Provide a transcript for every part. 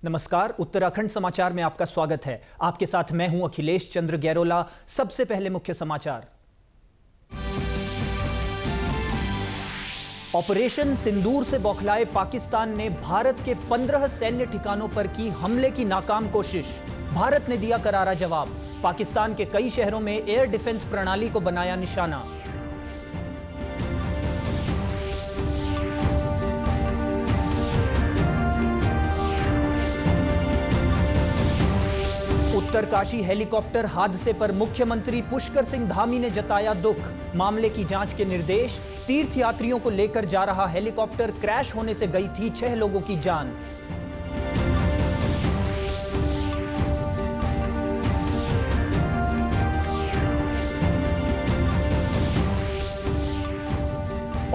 नमस्कार, उत्तराखंड समाचार में आपका स्वागत है। आपके साथ मैं हूं अखिलेश चंद्र गैरोला। सबसे पहले मुख्य समाचार। ऑपरेशन सिंदूर से बौखलाए पाकिस्तान ने भारत के 15 सैन्य ठिकानों पर की हमले की नाकाम कोशिश। भारत ने दिया करारा जवाब। पाकिस्तान के कई शहरों में एयर डिफेंस प्रणाली को बनाया निशाना। उत्तरकाशी हेलीकॉप्टर हादसे पर मुख्यमंत्री पुष्कर सिंह धामी ने जताया दुख। मामले की जांच के निर्देश। तीर्थयात्रियों को लेकर जा रहा हेलीकॉप्टर क्रैश होने से गई थी 6 लोगों की जान।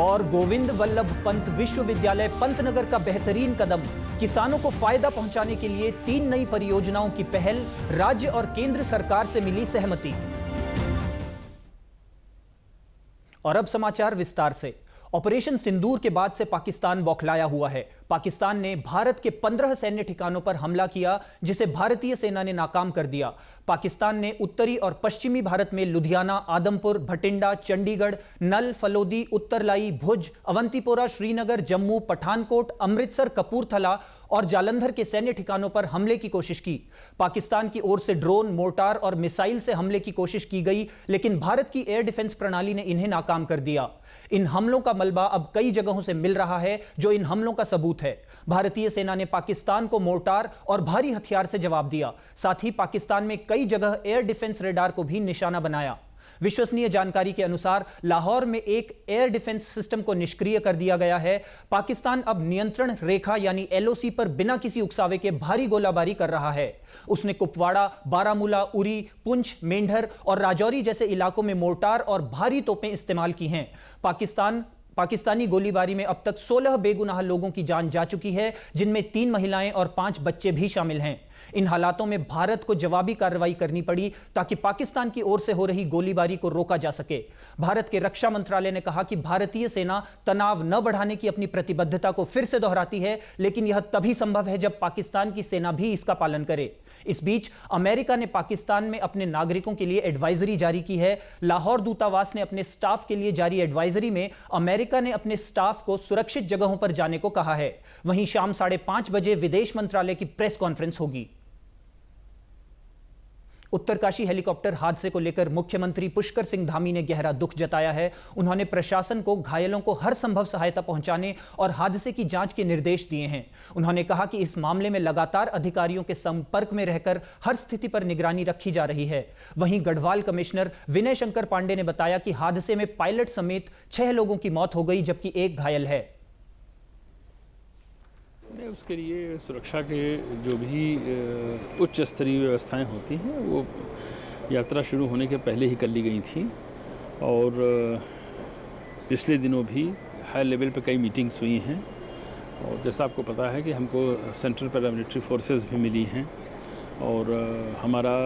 और गोविंद वल्लभ पंत विश्वविद्यालय पंतनगर का बेहतरीन कदम। किसानों को फायदा पहुंचाने के लिए 3 नई परियोजनाओं की पहल। राज्य और केंद्र सरकार से मिली सहमति। और अब समाचार विस्तार से। ऑपरेशन सिंदूर के बाद से पाकिस्तान बौखलाया हुआ है। पाकिस्तान ने भारत के 15 सैन्य ठिकानों पर हमला किया, जिसे भारतीय सेना ने नाकाम कर दिया। पाकिस्तान ने उत्तरी और पश्चिमी भारत में लुधियाना, आदमपुर, भटिंडा, चंडीगढ़, नल, फलोदी, उत्तरलाई, भुज, अवंतीपोरा, श्रीनगर, जम्मू, पठानकोट, अमृतसर, कपूरथला और जालंधर के सैन्य ठिकानों पर हमले की कोशिश की। पाकिस्तान की ओर से ड्रोन, मोर्टार और मिसाइल से हमले की कोशिश की गई, लेकिन भारत की एयर डिफेंस प्रणाली ने इन्हें नाकाम कर दिया। इन हमलों का मलबा अब कई जगहों से मिल रहा है, जो इन हमलों का सबूत है। भारतीय सेना ने पाकिस्तान को मोर्टार और भारी हथियार से जवाब दिया। साथ ही पाकिस्तान में कई जगह एयर डिफेंस रेडार को भी निशाना बनाया। विश्वसनीय जानकारी के अनुसार लाहौर में एक एयर डिफेंस सिस्टम को निष्क्रिय कर दिया गया है। पाकिस्तान अब नियंत्रण रेखा यानी एलओसी पर बिना किसी उकसावे के भारी गोलाबारी कर रहा है। उसने कुपवाड़ा, बारामूला, उरी, पुंछ, मेंढर और राजौरी जैसे इलाकों में मोर्टार और भारी तोपें इस्तेमाल की हैं। पाकिस्तानी गोलीबारी में अब तक 16 बेगुनाह लोगों की जान जा चुकी है, जिनमें 3 महिलाएं और 5 बच्चे भी शामिल हैं। इन हालातों में भारत को जवाबी कार्रवाई करनी पड़ी ताकि पाकिस्तान की ओर से हो रही गोलीबारी को रोका जा सके। भारत के रक्षा मंत्रालय ने कहा कि भारतीय सेना तनाव न बढ़ाने की अपनी प्रतिबद्धता को फिर से दोहराती है, लेकिन यह तभी संभव है जब पाकिस्तान की सेना भी इसका पालन करे। इस बीच अमेरिका ने पाकिस्तान में अपने नागरिकों के लिए एडवाइजरी जारी की है। लाहौर दूतावास ने अपने स्टाफ के लिए जारी एडवाइजरी में अमेरिका ने अपने स्टाफ को सुरक्षित जगहों पर जाने को कहा है। वहीं शाम 5:30 बजे विदेश मंत्रालय की प्रेस कॉन्फ्रेंस होगी। उत्तरकाशी हेलीकॉप्टर हादसे को लेकर मुख्यमंत्री पुष्कर सिंह धामी ने गहरा दुख जताया है। उन्होंने प्रशासन को घायलों को हर संभव सहायता पहुंचाने और हादसे की जांच के निर्देश दिए हैं। उन्होंने कहा कि इस मामले में लगातार अधिकारियों के संपर्क में रहकर हर स्थिति पर निगरानी रखी जा रही है। वहीं गढ़वाल कमिश्नर विनय शंकर पांडे ने बताया कि हादसे में पायलट समेत 6 लोगों की मौत हो गई, जबकि 1 घायल है। उसके लिए सुरक्षा के जो भी उच्च स्तरीय व्यवस्थाएं होती हैं वो यात्रा शुरू होने के पहले ही कर ली गई थी और पिछले दिनों भी हाई लेवल पे कई मीटिंग्स हुई हैं। और जैसा आपको पता है कि हमको सेंट्रल पैरामिलिट्री फोर्सेस भी मिली हैं और हमारा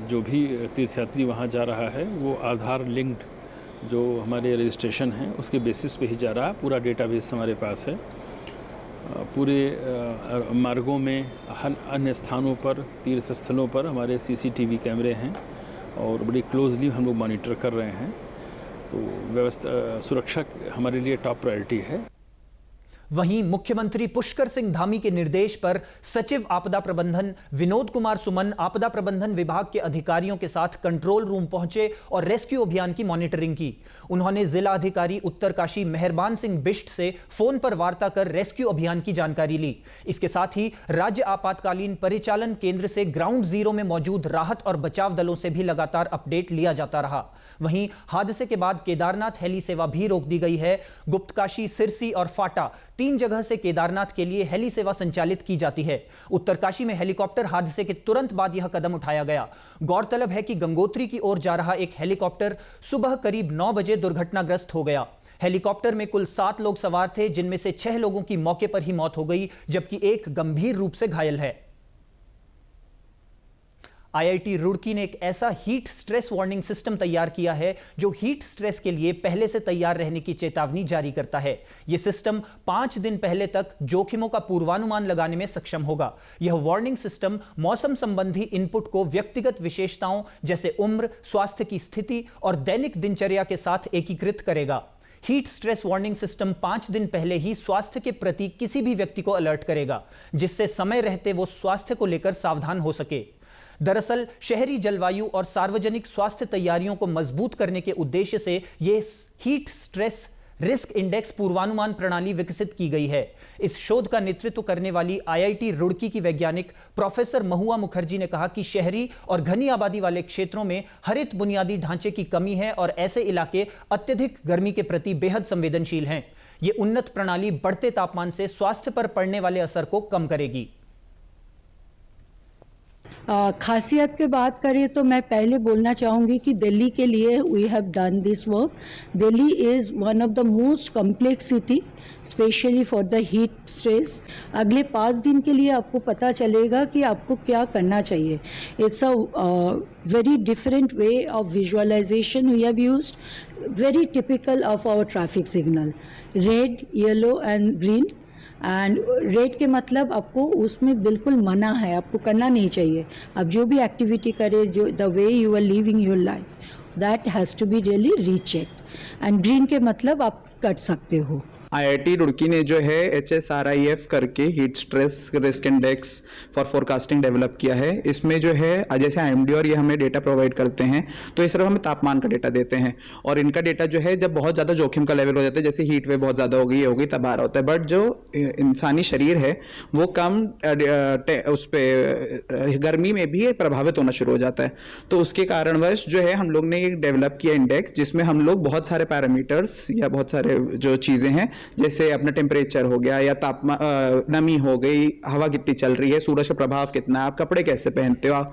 जो भी तीर्थयात्री वहाँ जा रहा है वो आधार लिंक्ड जो हमारे रजिस्ट्रेशन हैं उसके बेसिस पे ही जा रहा है। पूरा डेटाबेस हमारे पास है। पूरे मार्गों में अन्य स्थानों पर, तीर्थ स्थलों पर हमारे सीसीटीवी कैमरे हैं और बड़ी क्लोजली हम लोग मॉनिटर कर रहे हैं। तो व्यवस्था, सुरक्षा हमारे लिए टॉप प्रायोरिटी है। वहीं मुख्यमंत्री पुष्कर सिंह धामी के निर्देश पर सचिव आपदा प्रबंधन विनोद कुमार सुमन आपदा प्रबंधन विभाग के अधिकारियों के साथ कंट्रोल रूम पहुंचे और रेस्क्यू अभियान की मॉनिटरिंग की। उन्होंने जिला अधिकारी उत्तरकाशी मेहरबान सिंह बिष्ट से फोन पर वार्ता कर रेस्क्यू अभियान की जानकारी ली। इसके साथ ही राज्य आपातकालीन परिचालन केंद्र से ग्राउंड जीरो में मौजूद राहत और बचाव दलों से भी लगातार अपडेट लिया जाता रहा। वहीं हादसे के बाद केदारनाथ हेली सेवा भी रोक दी गई है। गुप्तकाशी, सिरसी और फाटा 3 जगह से केदारनाथ के लिए हेली सेवा संचालित की जाती है। उत्तरकाशी में हेलीकॉप्टर हादसे के तुरंत बाद यह कदम उठाया गया। गौरतलब है कि गंगोत्री की ओर जा रहा एक हेलीकॉप्टर सुबह करीब 9 बजे दुर्घटनाग्रस्त हो गया। हेलीकॉप्टर में कुल 7 लोग सवार थे, जिनमें से 6 लोगों की मौके पर ही मौत हो गई, जबकि 1 गंभीर रूप से घायल है। आईआईटी रुड़की ने एक ऐसा हीट स्ट्रेस वार्निंग सिस्टम तैयार किया है जो हीट स्ट्रेस के लिए पहले से तैयार रहने की चेतावनी जारी करता है। यह सिस्टम 5 दिन पहले तक जोखिमों का पूर्वानुमान लगाने में सक्षम होगा। यह वार्निंग सिस्टम मौसम संबंधी इनपुट को व्यक्तिगत विशेषताओं जैसे उम्र, स्वास्थ्य की स्थिति और दैनिक दिनचर्या के साथ एकीकृत करेगा। हीट स्ट्रेस वार्निंग सिस्टम 5 दिन पहले ही स्वास्थ्य के प्रति किसी भी व्यक्ति को अलर्ट करेगा, जिससे समय रहते वो स्वास्थ्य को लेकर सावधान हो सके। दरअसल शहरी जलवायु और सार्वजनिक स्वास्थ्य तैयारियों को मजबूत करने के उद्देश्य से यह हीट स्ट्रेस रिस्क इंडेक्स पूर्वानुमान प्रणाली विकसित की गई है। इस शोध का नेतृत्व करने वाली आईआईटी रुड़की की वैज्ञानिक प्रोफेसर महुआ मुखर्जी ने कहा कि शहरी और घनी आबादी वाले क्षेत्रों में हरित बुनियादी ढांचे की कमी है और ऐसे इलाके अत्यधिक गर्मी के प्रति बेहद संवेदनशील हैं। यह उन्नत प्रणाली बढ़ते तापमान से स्वास्थ्य पर पड़ने वाले असर को कम करेगी। खासियत की बात करें तो मैं पहले बोलना चाहूँगी कि दिल्ली के लिए we have done this work. Delhi is one of the most complex city specially for the heat stress. अगले 5 दिन के लिए आपको पता चलेगा कि आपको क्या करना चाहिए। It's a very different way of visualization we have used, very typical of our traffic signal, red, yellow and green। And red के मतलब आपको उसमें बिल्कुल मना है, आपको करना नहीं चाहिए। आप जो भी एक्टिविटी करें, जो the way you are living your life, that has to be really rechecked. And green के मतलब आप कर सकते हो। आईआईटी रुड़की ने जो है HSRIF करके heat stress risk index for forecasting develop किया है। इसमें जो है जैसे IMD और ये हमें डेटा प्रोवाइड करते हैं, तो इस तरह हमें तापमान का डेटा देते हैं और इनका डेटा जो है जब बहुत ज़्यादा जोखिम का लेवल हो जाता है, जैसे हीट वेव बहुत ज़्यादा हो गई, ये हो गई, तब आ रहा होता है। बट जो इंसानी शरीर है वो कम उस पर गर्मी में भी प्रभावित होना शुरू हो जाता है। तो उसके कारणवश जो है हम लोग ने एक डेवलप किया इंडेक्स, जिसमें हम लोग बहुत सारे पैरामीटर्स या बहुत सारे जो चीज़ें हैं, जैसे अपना टेम्परेचर हो गया या तापमान, नमी हो गई, हवा कितनी चल रही है, सूरज का प्रभाव कितना है, आप कपड़े कैसे पहनते हो।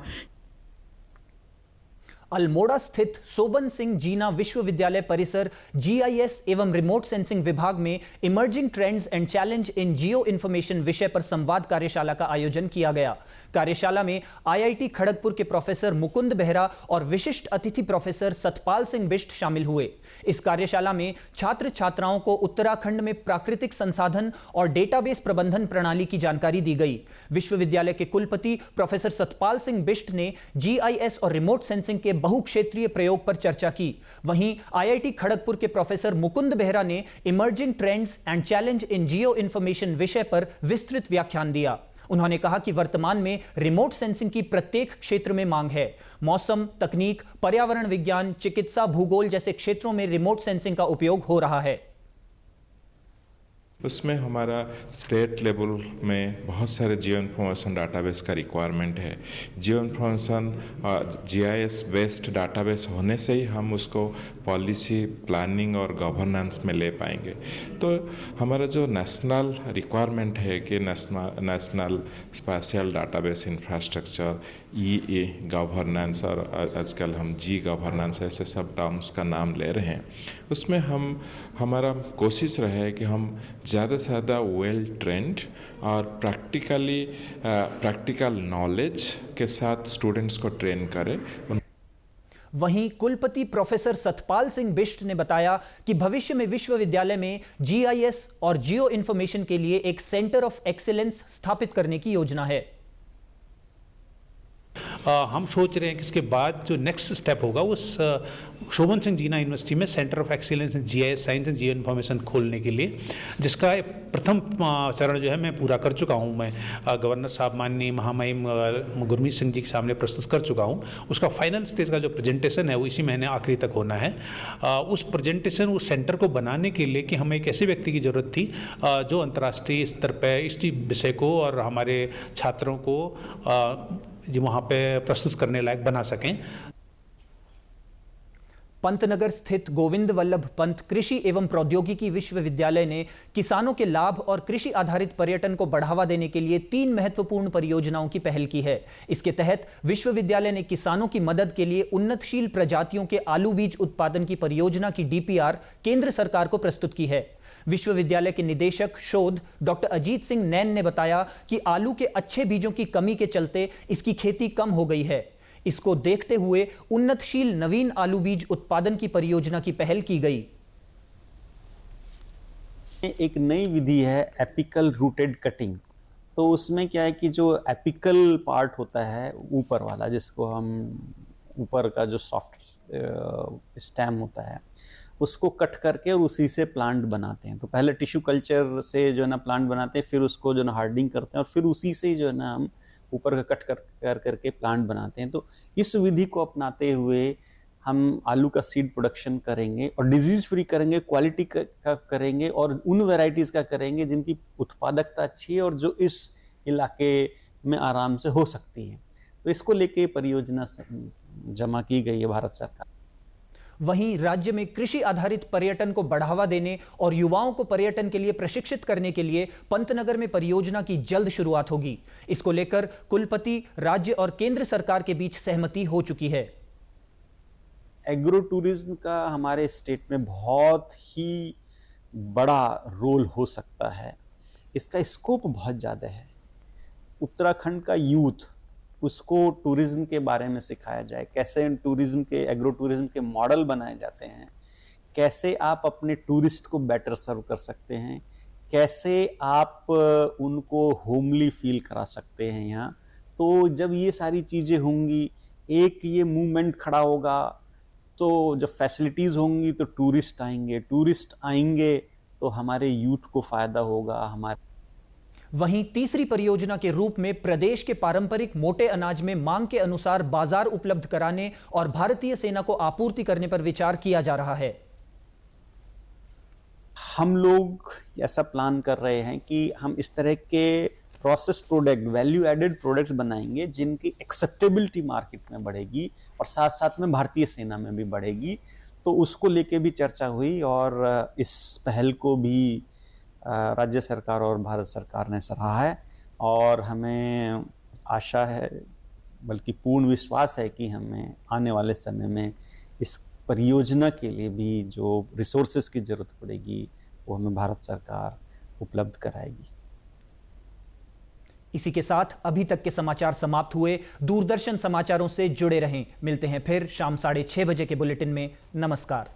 अल्मोड़ा स्थित सोबन सिंह जीना विश्वविद्यालय परिसर GIS एवं रिमोट सेंसिंग विभाग में emerging trends and challenge in Jio information विषय पर संवाद कार्यशाला का आयोजन किया गया। कार्यशाला में IIT खड़गपुर के प्रोफेसर मुकुंद बेहरा और विशिष्ट अतिथि प्रोफेसर सतपाल सिंह बिष्ट शामिल हुए। इस कार्यशाला में छात्र छात्राओं को उत्तराखंड में प्राकृतिक संसाधन और डेटाबेस प्रबंधन प्रणाली की जानकारी दी गई। विश्वविद्यालय के कुलपति प्रोफेसर सतपाल सिंह बिष्ट ने GIS और रिमोट सेंसिंग के बहुक्षेत्रीय प्रयोग पर चर्चा की। वहीं IIT खड़गपुर के प्रोफेसर मुकुंद बेहरा ने emerging trends and challenge in Jio information विषय पर विस्तृत व्याख्यान दिया। उन्होंने कहा कि वर्तमान में रिमोट सेंसिंग की प्रत्येक क्षेत्र में मांग है। मौसम, तकनीक, पर्यावरण विज्ञान, चिकित्सा, भूगोल जैसे क्षेत्रों में रिमोट सेंसिंग का उपयोग हो रहा है। उसमें हमारा स्टेट लेवल में बहुत सारे जियो इन्फॉर्मेशन डाटाबेस का रिक्वायरमेंट है। जियो इन्फॉर्मेशन GIS बेस्ड डाटाबेस होने से ही हम उसको पॉलिसी प्लानिंग और गवर्नेंस में ले पाएंगे। तो हमारा जो नेशनल रिक्वायरमेंट है कि national special database infrastructure, EA governance और आजकल हम G गवर्नेंस ऐसे सब टर्म्स का नाम ले रहे हैं, उसमें हमारा कोशिश रहे कि हम ज़्यादा से ज़्यादा वेल ट्रेंड और प्रैक्टिकल नॉलेज के साथ स्टूडेंट्स को ट्रेन करें। वहीं कुलपति प्रोफेसर सतपाल सिंह बिष्ट ने बताया कि भविष्य में विश्वविद्यालय में GIS और जियो इंफॉर्मेशन के लिए एक सेंटर ऑफ एक्सीलेंस स्थापित करने की योजना है। हम सोच रहे हैं कि इसके बाद जो नेक्स्ट स्टेप होगा उस शोभन सिंह जीना यूनिवर्सिटी में centre of excellence in GIS science and Jio information खोलने के लिए, जिसका प्रथम चरण जो है मैं पूरा कर चुका हूं। मैं गवर्नर साहब माननीय महामहिम गुरमीत सिंह जी के सामने प्रस्तुत कर चुका हूं। उसका फाइनल स्टेज का जो प्रेजेंटेशन है वो इसी महीने आखिरी तक होना है। उस प्रेजेंटेशन, उस सेंटर को बनाने के लिए कि हमें एक ऐसे व्यक्ति की ज़रूरत थी जो अंतर्राष्ट्रीय स्तर पर इस विषय को और हमारे छात्रों को जी वहाँ पे प्रस्तुत करने लायक बना सकें। पंतनगर स्थित गोविंद वल्लभ पंत कृषि एवं प्रौद्योगिकी विश्वविद्यालय ने किसानों के लाभ और कृषि आधारित पर्यटन को बढ़ावा देने के लिए 3 महत्वपूर्ण परियोजनाओं की पहल की है। इसके तहत विश्वविद्यालय ने किसानों की मदद के लिए उन्नतशील प्रजातियों के आलू बीज उत्पादन की परियोजना की DPR केंद्र सरकार को प्रस्तुत की है। विश्वविद्यालय के निदेशक शोध डॉक्टर अजीत सिंह नैन ने बताया कि आलू के अच्छे बीजों की कमी के चलते इसकी खेती कम हो गई है। इसको देखते हुए उन्नतशील नवीन आलू बीज उत्पादन की परियोजना की पहल की गई। एक नई विधि है एपिकल रूटेड कटिंग। तो उसमें क्या है कि जो एपिकल पार्ट होता है ऊपर वाला, जिसको हम ऊपर का जो सॉफ्ट स्टेम होता है, उसको कट करके और उसी से प्लांट बनाते हैं। तो पहले टिश्यू कल्चर से जो है ना प्लांट बनाते हैं, फिर उसको जो है ना हार्डनिंग करते हैं और फिर उसी से जो है ना हम ऊपर का कट करके प्लांट बनाते हैं। तो इस विधि को अपनाते हुए हम आलू का सीड प्रोडक्शन करेंगे और डिजीज फ्री करेंगे, क्वालिटी का करेंगे और उन वैरायटीज़ का करेंगे जिनकी उत्पादकता अच्छी है और जो इस इलाके में आराम से हो सकती है। तो इसको लेके परियोजना जमा की गई है भारत सरकार। वहीं राज्य में कृषि आधारित पर्यटन को बढ़ावा देने और युवाओं को पर्यटन के लिए प्रशिक्षित करने के लिए पंतनगर में परियोजना की जल्द शुरुआत होगी। इसको लेकर कुलपति, राज्य और केंद्र सरकार के बीच सहमति हो चुकी है। एग्रो टूरिज्म का हमारे स्टेट में बहुत ही बड़ा रोल हो सकता है। इसका स्कोप बहुत ज़्यादा है। उत्तराखंड का यूथ, उसको टूरिज्म के बारे में सिखाया जाए, कैसे टूरिज्म के, एग्रो टूरिज्म के मॉडल बनाए जाते हैं, कैसे आप अपने टूरिस्ट को बेटर सर्व कर सकते हैं, कैसे आप उनको होमली फील करा सकते हैं यहाँ। तो जब ये सारी चीज़ें होंगी, एक ये मूवमेंट खड़ा होगा, तो जब फैसिलिटीज़ होंगी तो टूरिस्ट आएंगे तो हमारे यूथ को फ़ायदा होगा। हमारे वहीं तीसरी परियोजना के रूप में प्रदेश के पारंपरिक मोटे अनाज में मांग के अनुसार बाजार उपलब्ध कराने और भारतीय सेना को आपूर्ति करने पर विचार किया जा रहा है। हम लोग ऐसा प्लान कर रहे हैं कि हम इस तरह के process product, value added products बनाएंगे जिनकी एक्सेप्टेबिलिटी मार्केट में बढ़ेगी और साथ साथ में भारतीय सेना में भी बढ़ेगी। तो उसको लेके भी चर्चा हुई और इस पहल को भी राज्य सरकार और भारत सरकार ने सराहा है और हमें आशा है, बल्कि पूर्ण विश्वास है कि हमें आने वाले समय में इस परियोजना के लिए भी जो रिसोर्सेज की ज़रूरत पड़ेगी वो हमें भारत सरकार उपलब्ध कराएगी। इसी के साथ अभी तक के समाचार समाप्त हुए। दूरदर्शन समाचारों से जुड़े रहें। मिलते हैं फिर शाम 6:30 बजे के बुलेटिन में। नमस्कार।